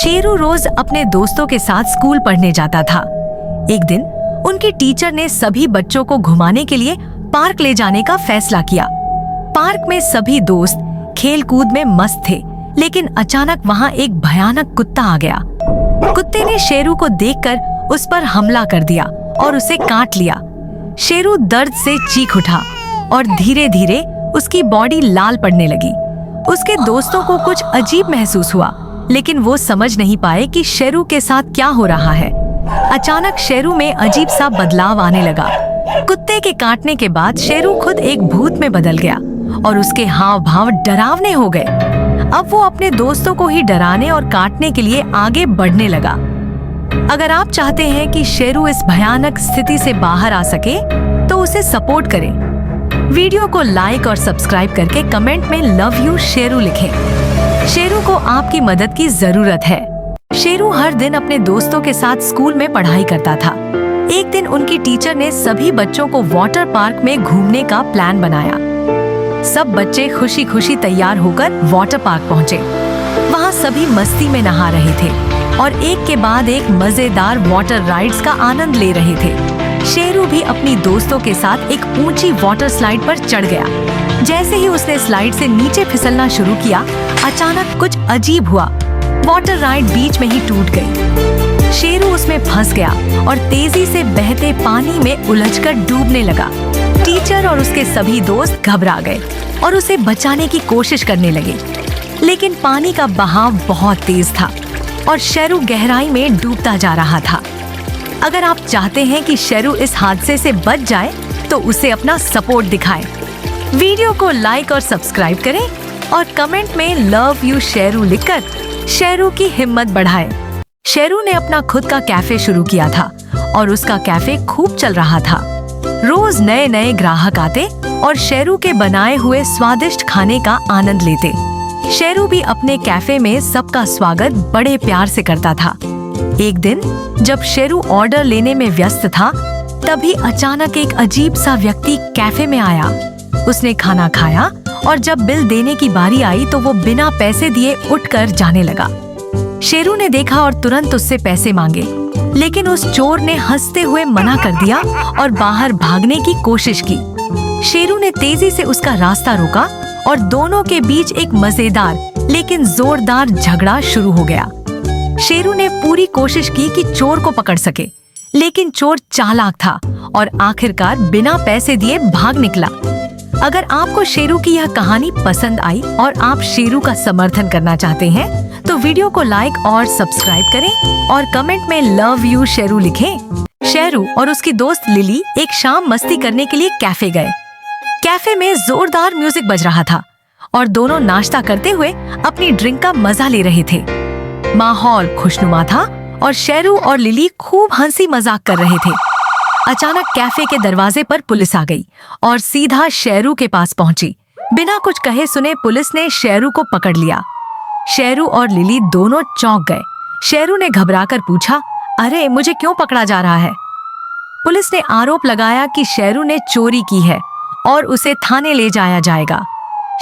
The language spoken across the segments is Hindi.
शेरू रोज अपने दोस्तों के साथ स्कूल पढ़ने जाता था। एक दिन उनकी टीचर ने सभी बच्चों को घुमाने के लिए पार्क ले जाने का फैसला किया। पार्क में सभी दोस्त खेल कूद में मस्त थे, लेकिन अचानक वहां एक भयानक कुत्ता आ गया। कुत्ते ने शेरू को देखकर उस पर हमला कर दिया और उसे काट लिया। शेरू दर्द से चीख उठा और धीरे धीरे उसकी बॉडी लाल पड़ने लगी। उसके दोस्तों को कुछ अजीब महसूस हुआ, लेकिन वो समझ नहीं पाए कि शेरू के साथ क्या हो रहा है। अचानक शेरू में अजीब सा बदलाव आने लगा। कुत्ते के काटने के बाद शेरू खुद एक भूत में बदल गया और उसके हाव भाव डरावने हो गए। अब वो अपने दोस्तों को ही डराने और काटने के लिए आगे बढ़ने लगा। अगर आप चाहते हैं कि शेरू इस भयानक स्थिति से बाहर आ सके, तो उसे सपोर्ट करें। वीडियो को लाइक और सब्सक्राइब करके कमेंट में लव यू शेरू लिखें। शेरू को आपकी मदद की जरूरत है। शेरू हर दिन अपने दोस्तों के साथ स्कूल में पढ़ाई करता था। एक दिन उनकी टीचर ने सभी बच्चों को वाटर पार्क में घूमने का प्लान बनाया। सब बच्चे खुशी खुशी तैयार होकर वाटर पार्क पहुँचे। वहाँ सभी मस्ती में नहा रहे थे और एक के बाद एक मजेदार वाटर राइड्स का आनंद ले रहे थे। शेरू भी अपनी दोस्तों के साथ एक ऊंची वाटर स्लाइड पर चढ़ गया। जैसे ही उसने स्लाइड से नीचे फिसलना शुरू किया, अचानक कुछ अजीब हुआ। वाटर राइड बीच में ही टूट गई। शेरू उसमें फंस गया और तेजी से बहते पानी में उलझकर डूबने लगा। टीचर और उसके सभी दोस्त घबरा गए और उसे बचाने की कोशिश करने लगे, लेकिन पानी का बहाव बहुत तेज था और शेरू गहराई में डूबता जा रहा था। अगर आप चाहते हैं कि शेरू इस हादसे से बच जाए, तो उसे अपना सपोर्ट दिखाएं। वीडियो को लाइक और सब्सक्राइब करें और कमेंट में लव यू शेरू लिखकर शेरू की हिम्मत बढ़ाएं। शेरू ने अपना खुद का कैफे शुरू किया था और उसका कैफे खूब चल रहा था। रोज नए नए ग्राहक आते और शेरू के बनाए हुए स्वादिष्ट खाने का आनंद लेते। शेरू भी अपने कैफे में सबका स्वागत बड़े प्यार से करता था। एक दिन जब शेरू ऑर्डर लेने में व्यस्त था, तभी अचानक एक अजीब सा व्यक्ति कैफे में आया। उसने खाना खाया और जब बिल देने की बारी आई तो वो बिना पैसे दिए उठकर जाने लगा। शेरू ने देखा और तुरंत उससे पैसे मांगे, लेकिन उस चोर ने हंसते हुए मना कर दिया और बाहर भागने की कोशिश की। शेरू ने तेजी से उसका रास्ता रोका और दोनों के बीच एक मजेदार लेकिन जोरदार झगड़ा शुरू हो गया। शेरू ने पूरी कोशिश की कि चोर को पकड़ सके, लेकिन चोर चालाक था और आखिरकार बिना पैसे दिए भाग निकला। अगर आपको शेरू की यह कहानी पसंद आई और आप शेरू का समर्थन करना चाहते हैं, तो वीडियो को लाइक और सब्सक्राइब करें और कमेंट में लव यू शेरू लिखें। शेरू और उसकी दोस्त लिली एक शाम मस्ती करने के लिए कैफे गए। कैफे में जोरदार म्यूजिक बज रहा था और दोनों नाश्ता करते हुए अपनी ड्रिंक का मजा ले रहे थे। माहौल खुशनुमा था और शेरू और लिली खूब हंसी मजाक कर रहे थे। अचानक कैफे के दरवाजे पर पुलिस आ गई और सीधा शेरू के पास पहुंची। बिना कुछ कहे सुने पुलिस ने शेरू को पकड़ लिया। शेरू और लिली दोनों चौंक गए। शेरू ने घबराकर पूछा, अरे मुझे क्यों पकड़ा जा रहा है? पुलिस ने आरोप लगाया कि शेरू ने चोरी की है और उसे थाने ले जाया जाएगा।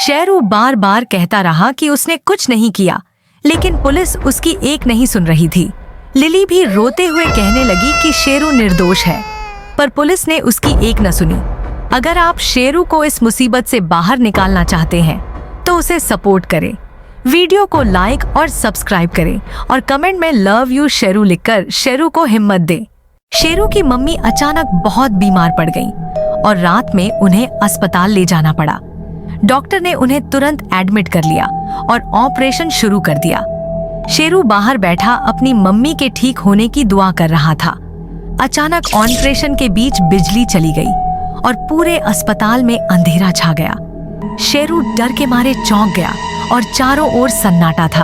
शेरू बार बार कहता रहा कि उसने कुछ नहीं किया, लेकिन पुलिस उसकी एक नहीं सुन रही थी। लिली भी रोते हुए कहने लगी कि शेरू निर्दोष है, पर पुलिस ने उसकी एक न सुनी। अगर आप शेरू को इस मुसीबत से बाहर निकालना चाहते हैं, तो उसे सपोर्ट करें। वीडियो को लाइक और सब्सक्राइब करें और कमेंट में लव यू शेरू लिखकर शेरू को हिम्मत दें। शेरू की मम्मी अचानक बहुत बीमार पड़ गईं और रात में उन्हें अस्पताल ले जाना पड़ा। डॉक्टर ने उन्हें तुरंत एडमिट कर लिया और ऑपरेशन शुरू कर दिया। शेरू बाहर बैठा अपनी मम्मी के ठीक होने की दुआ कर रहा था। अचानक ऑपरेशन के बीच बिजली चली गई और पूरे अस्पताल में अंधेरा छा गया। शेरू डर के मारे चौंक गया और चारों ओर सन्नाटा था।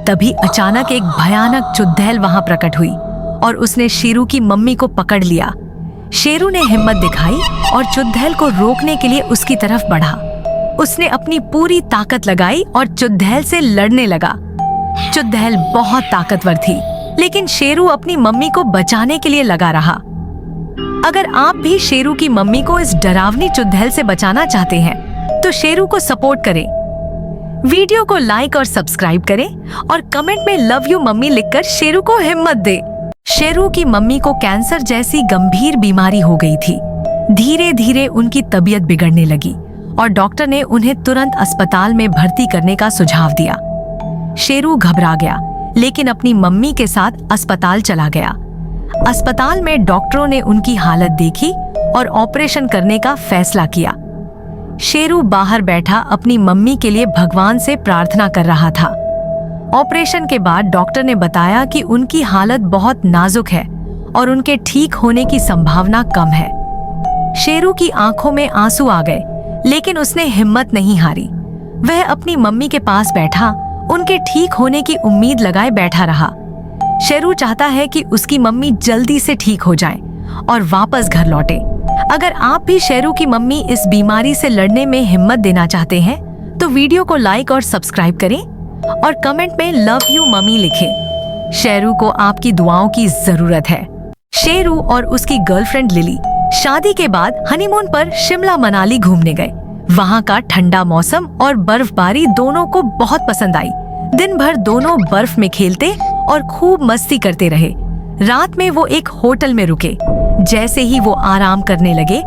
तभी अचानक एक भयानक चुड़ैल वहां प्रकट हुई और उसने शेरू की मम्मी को पकड़ लिया। शेरू ने हिम्मत दिखाई और चुड़ैल को रोकने के लिए उसकी तरफ बढ़ा। उसने अपनी पूरी ताकत लगाई और चुड़ैल से लड़ने लगा। चुड़ैल बहुत ताकतवर थी, लेकिन शेरू अपनी मम्मी को बचाने के लिए लगा रहा। अगर आप भी शेरू की मम्मी को इस डरावनी चुड़ैल से बचाना चाहते हैं, तो शेरू को सपोर्ट करें। वीडियो को लाइक और सब्सक्राइब करें और कमेंट में लव यू मम्मी लिखकर शेरू को हिम्मत दे। शेरू की मम्मी को कैंसर जैसी गंभीर बीमारी हो गई थी। धीरे धीरे उनकी तबीयत बिगड़ने लगी और डॉक्टर ने उन्हें तुरंत अस्पताल में भर्ती करने का सुझाव दिया। शेरू घबरा गया, लेकिन अपनी मम्मी के साथ अस्पताल चला गया। अस्पताल में डॉक्टरों ने उनकी हालत देखी और ऑपरेशन करने का फैसला किया। शेरू बाहर बैठा अपनी मम्मी के लिए भगवान से प्रार्थना कर रहा था। ऑपरेशन के बाद डॉक्टर ने बताया कि उनकी हालत बहुत नाजुक है और उनके ठीक होने की संभावना कम है। शेरू की आंखों में आंसू आ गए, लेकिन उसने हिम्मत नहीं हारी। वह अपनी मम्मी के पास बैठा उनके ठीक होने की उम्मीद लगाए बैठा रहा। शेरू चाहता है कि उसकी मम्मी जल्दी से ठीक हो जाए और वापस घर लौटे। अगर आप भी शेरू की मम्मी इस बीमारी से लड़ने में हिम्मत देना चाहते हैं तो वीडियो को लाइक और सब्सक्राइब करें और कमेंट में लव यू मम्मी लिखें। शेरू को आपकी दुआओं की जरूरत है। शेरू और उसकी गर्लफ्रेंड लिली शादी के बाद हनीमून पर शिमला मनाली घूमने गए। वहाँ का ठंडा मौसम और बर्फबारी दोनों को बहुत पसंद आई। दिन भर दोनों बर्फ में खेलते और खूब मस्ती करते रहे। रात में वो एक होटल में रुके। जैसे ही वो आराम करने लगे,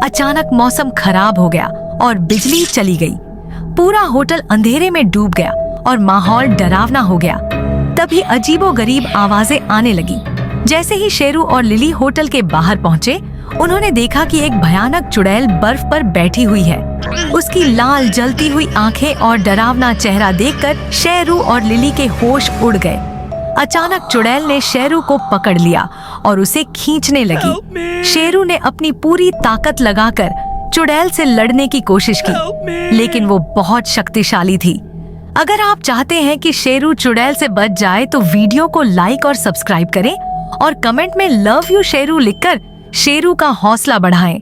अचानक मौसम खराब हो गया और बिजली चली गई। पूरा होटल अंधेरे में डूब गया और माहौल डरावना हो गया। तभी अजीबोगरीब आवाजें आने लगी। जैसे ही शेरू और लिली होटल के बाहर पहुंचे, उन्होंने देखा कि एक भयानक चुड़ैल बर्फ पर बैठी हुई है। उसकी लाल जलती हुई आंखें और डरावना चेहरा देखकर शेरू और लिली के होश उड़ गए। अचानक चुड़ैल ने शेरू को पकड़ लिया और उसे खींचने लगी। शेरू ने अपनी पूरी ताकत लगाकर चुड़ैल से लड़ने की कोशिश की, लेकिन वो बहुत शक्तिशाली थी। अगर आप चाहते हैं कि शेरू चुड़ैल से बच जाए तो वीडियो को लाइक और सब्सक्राइब करें और कमेंट में लव यू शेरू लिखकर शेरू का हौसला बढ़ाएं।